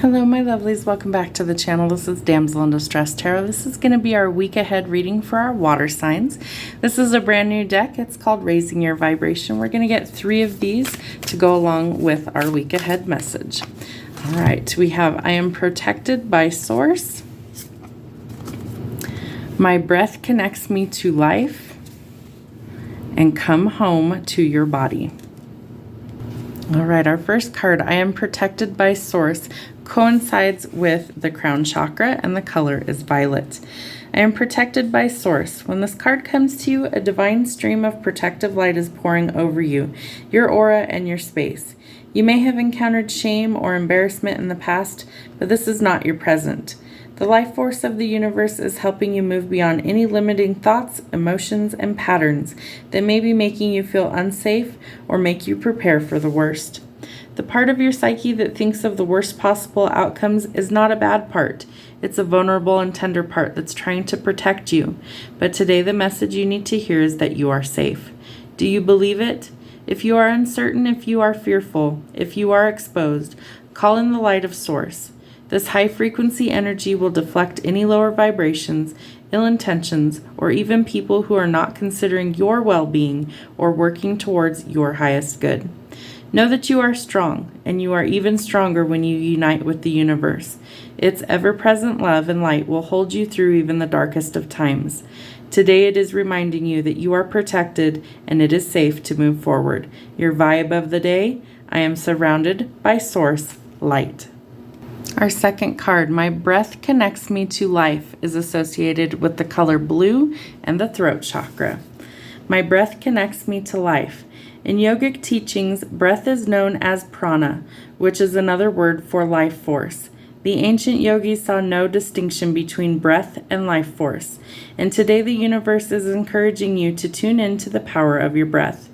Hello my lovelies, welcome back to the channel. This is Damsel in Distress Tarot. This is going to be our week ahead reading for our water signs. This is a brand new deck. It's called Raising Your Vibration. We're going to get 3 of these to go along with our week ahead message. All right, we have I am protected by Source. My breath connects me to life. And come home to your body. All right, our first card, I am protected by Source, coincides with the crown chakra, and the color is violet. I am protected by Source. When this card comes to you, a divine stream of protective light is pouring over you, your aura, and your space. You may have encountered shame or embarrassment in the past, but this is not your present. The life force of the universe is helping you move beyond any limiting thoughts, emotions, and patterns that may be making you feel unsafe or make you prepare for the worst. The part of your psyche that thinks of the worst possible outcomes is not a bad part. It's a vulnerable and tender part that's trying to protect you. But today the message you need to hear is that you are safe. Do you believe it? If you are uncertain, if you are fearful, if you are exposed, call in the light of Source. This high-frequency energy will deflect any lower vibrations, ill intentions, or even people who are not considering your well-being or working towards your highest good. Know that you are strong, and you are even stronger when you unite with the universe. Its ever-present love and light will hold you through even the darkest of times. Today it is reminding you that you are protected and it is safe to move forward. Your vibe of the day, I am surrounded by Source light. Our second card, my breath connects me to life, is associated with the color blue and the throat chakra. My breath connects me to life. In yogic teachings, breath is known as prana, which is another word for life force. The ancient yogis saw no distinction between breath and life force, and today the universe is encouraging you to tune into the power of your breath.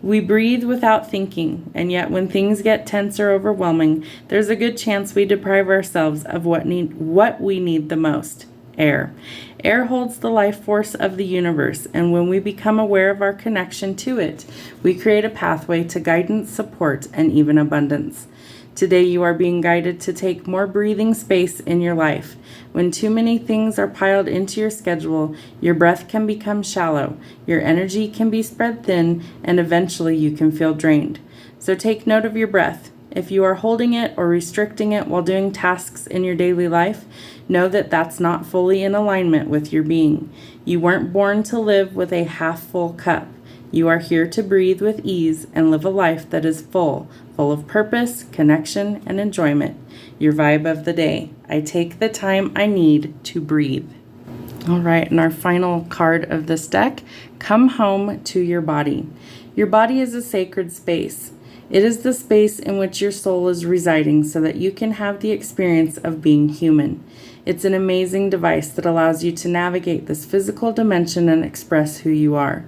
We breathe without thinking, and yet when things get tense or overwhelming, there's a good chance we deprive ourselves of what we need the most, air. Air holds the life force of the universe, and when we become aware of our connection to it, we create a pathway to guidance, support, and even abundance. Today you are being guided to take more breathing space in your life. When too many things are piled into your schedule, your breath can become shallow, your energy can be spread thin, and eventually you can feel drained. So take note of your breath. If you are holding it or restricting it while doing tasks in your daily life, know that that's not fully in alignment with your being. You weren't born to live with a half-full cup. You are here to breathe with ease and live a life that is full of purpose, connection, and enjoyment. Your vibe of the day, I take the time I need to breathe. All right, and our final card of this deck, come home to your body. Your body is a sacred space. It is the space in which your soul is residing so that you can have the experience of being human. It's an amazing device that allows you to navigate this physical dimension and express who you are.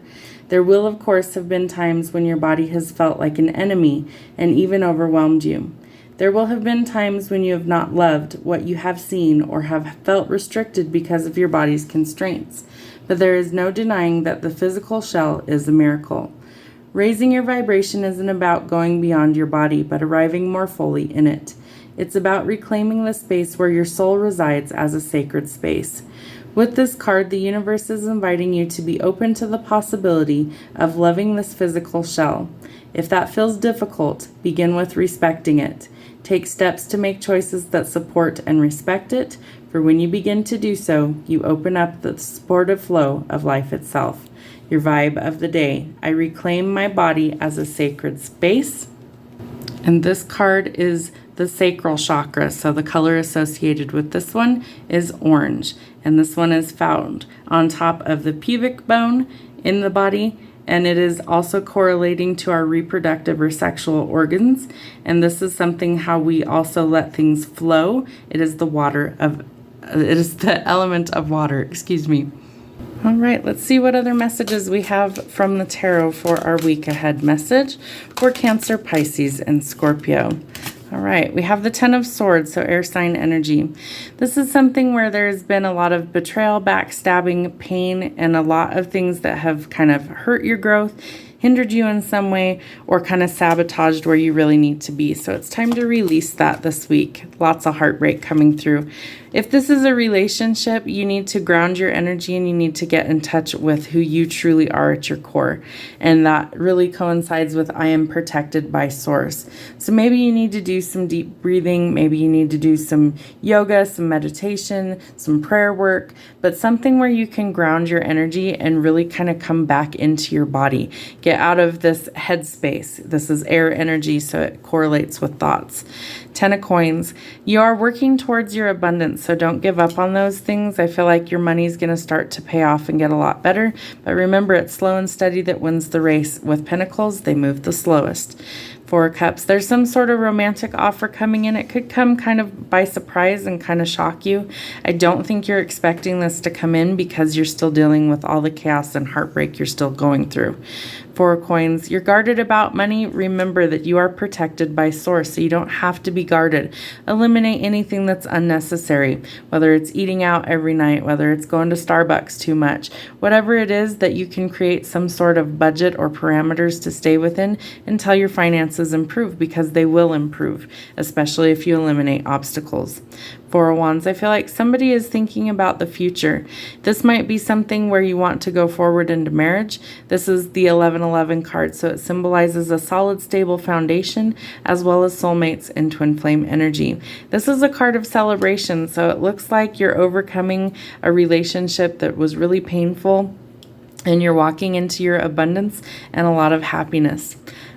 There will, of course, have been times when your body has felt like an enemy and even overwhelmed you. There will have been times when you have not loved what you have seen or have felt restricted because of your body's constraints. But there is no denying that the physical shell is a miracle. Raising your vibration isn't about going beyond your body, but arriving more fully in it. It's about reclaiming the space where your soul resides as a sacred space. With this card, the universe is inviting you to be open to the possibility of loving this physical shell. If that feels difficult, begin with respecting it. Take steps to make choices that support and respect it, for when you begin to do so, you open up the supportive flow of life itself. Your vibe of the day, I reclaim my body as a sacred space. And this card is the sacral chakra, so the color associated with this one is orange. And this one is found on top of the pubic bone in the body, and it is also correlating to our reproductive or sexual organs. And this is something how we also let things flow. It is the element of water, excuse me. All right, let's see what other messages we have from the tarot for our week ahead message for Cancer, Pisces, and Scorpio. All right, we have the Ten of Swords, so air sign energy. This is something where there's been a lot of betrayal, backstabbing, pain, and a lot of things that have kind of hurt your growth. hindered you in some way or kind of sabotaged where you really need to be. So it's time to release that this week. Lots of heartbreak coming through. If this is a relationship, you need to ground your energy and you need to get in touch with who you truly are at your core. And that really coincides with I am protected by Source. So maybe you need to do some deep breathing. Maybe you need to do some yoga, some meditation, some prayer work, but something where you can ground your energy and really kind of come back into your body. Get out of this headspace. This is air energy, so it correlates with thoughts. 10 of Coins. You are working towards your abundance, so don't give up on those things. I feel like your money's going to start to pay off and get a lot better. But remember, it's slow and steady that wins the race. With Pentacles, they move the slowest. 4 of Cups. There's some sort of romantic offer coming in. It could come kind of by surprise and kind of shock you. I don't think you're expecting this to come in because you're still dealing with all the chaos and heartbreak you're still going through. 4 of Coins. You're guarded about money. Remember that you are protected by Source, so you don't have to be guarded. Eliminate anything that's unnecessary, whether it's eating out every night, whether it's going to Starbucks too much, whatever it is that you can create some sort of budget or parameters to stay within until your finances improve, because they will improve, especially if you eliminate obstacles. 4 of Wands. I feel like somebody is thinking about the future. This might be something where you want to go forward into marriage. This is the 1111 card, so it symbolizes a solid, stable foundation as well as soulmates and twin flame energy. This is a card of celebration, so it looks like you're overcoming a relationship that was really painful and you're walking into your abundance and a lot of happiness.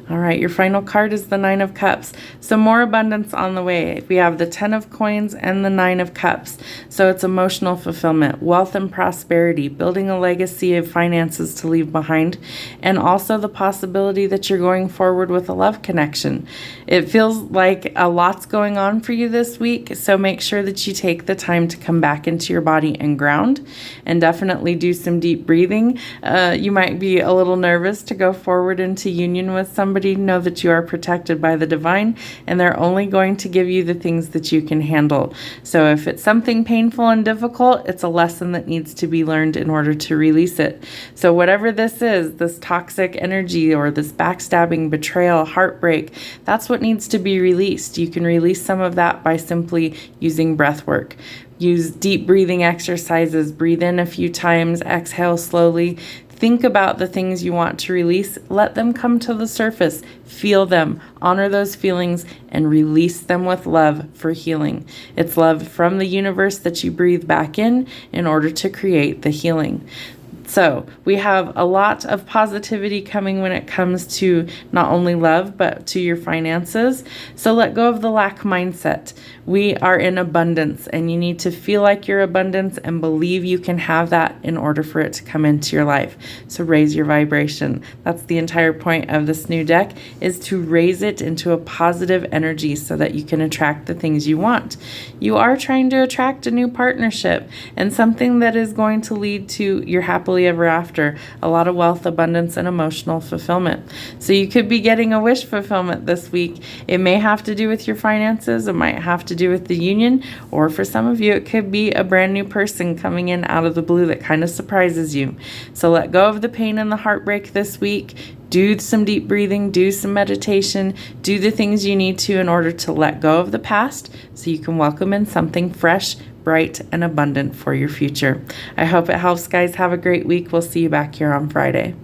All right, your final card is the 9 of Cups. So more abundance on the way. We have the 10 of Coins and the 9 of Cups. So it's emotional fulfillment, wealth and prosperity, building a legacy of finances to leave behind, and also the possibility that you're going forward with a love connection. It feels like a lot's going on for you this week, so make sure that you take the time to come back into your body and ground, and definitely do some deep breathing. You might be a little nervous to go forward into union with somebody. Know that you are protected by the divine, and they're only going to give you the things that you can handle. So if it's something painful and difficult, it's a lesson that needs to be learned in order to release it. So whatever this is, this toxic energy or this backstabbing, betrayal, heartbreak, that's what needs to be released. You can release some of that by simply using breath work. Use deep breathing exercises. Breathe in a few times, exhale slowly. Think about the things you want to release. Let them come to the surface. Feel them. Honor those feelings and release them with love for healing. It's love from the universe that you breathe back in order to create the healing. So we have a lot of positivity coming when it comes to not only love, but to your finances. So let go of the lack mindset. We are in abundance, and you need to feel like you're abundance and believe you can have that in order for it to come into your life. So raise your vibration. That's the entire point of this new deck, is to raise it into a positive energy so that you can attract the things you want. You are trying to attract a new partnership and something that is going to lead to your happily ever after, a lot of wealth, abundance, and emotional fulfillment. So you could be getting a wish fulfillment this week. It may have to do with your finances. It might have to do with the union, or for some of you, it could be a brand new person coming in out of the blue that kind of surprises you. So let go of the pain and the heartbreak this week. Do some deep breathing, do some meditation, do the things you need to in order to let go of the past so you can welcome in something fresh, bright, and abundant for your future. I hope it helps, guys. Have a great week. We'll see you back here on Friday.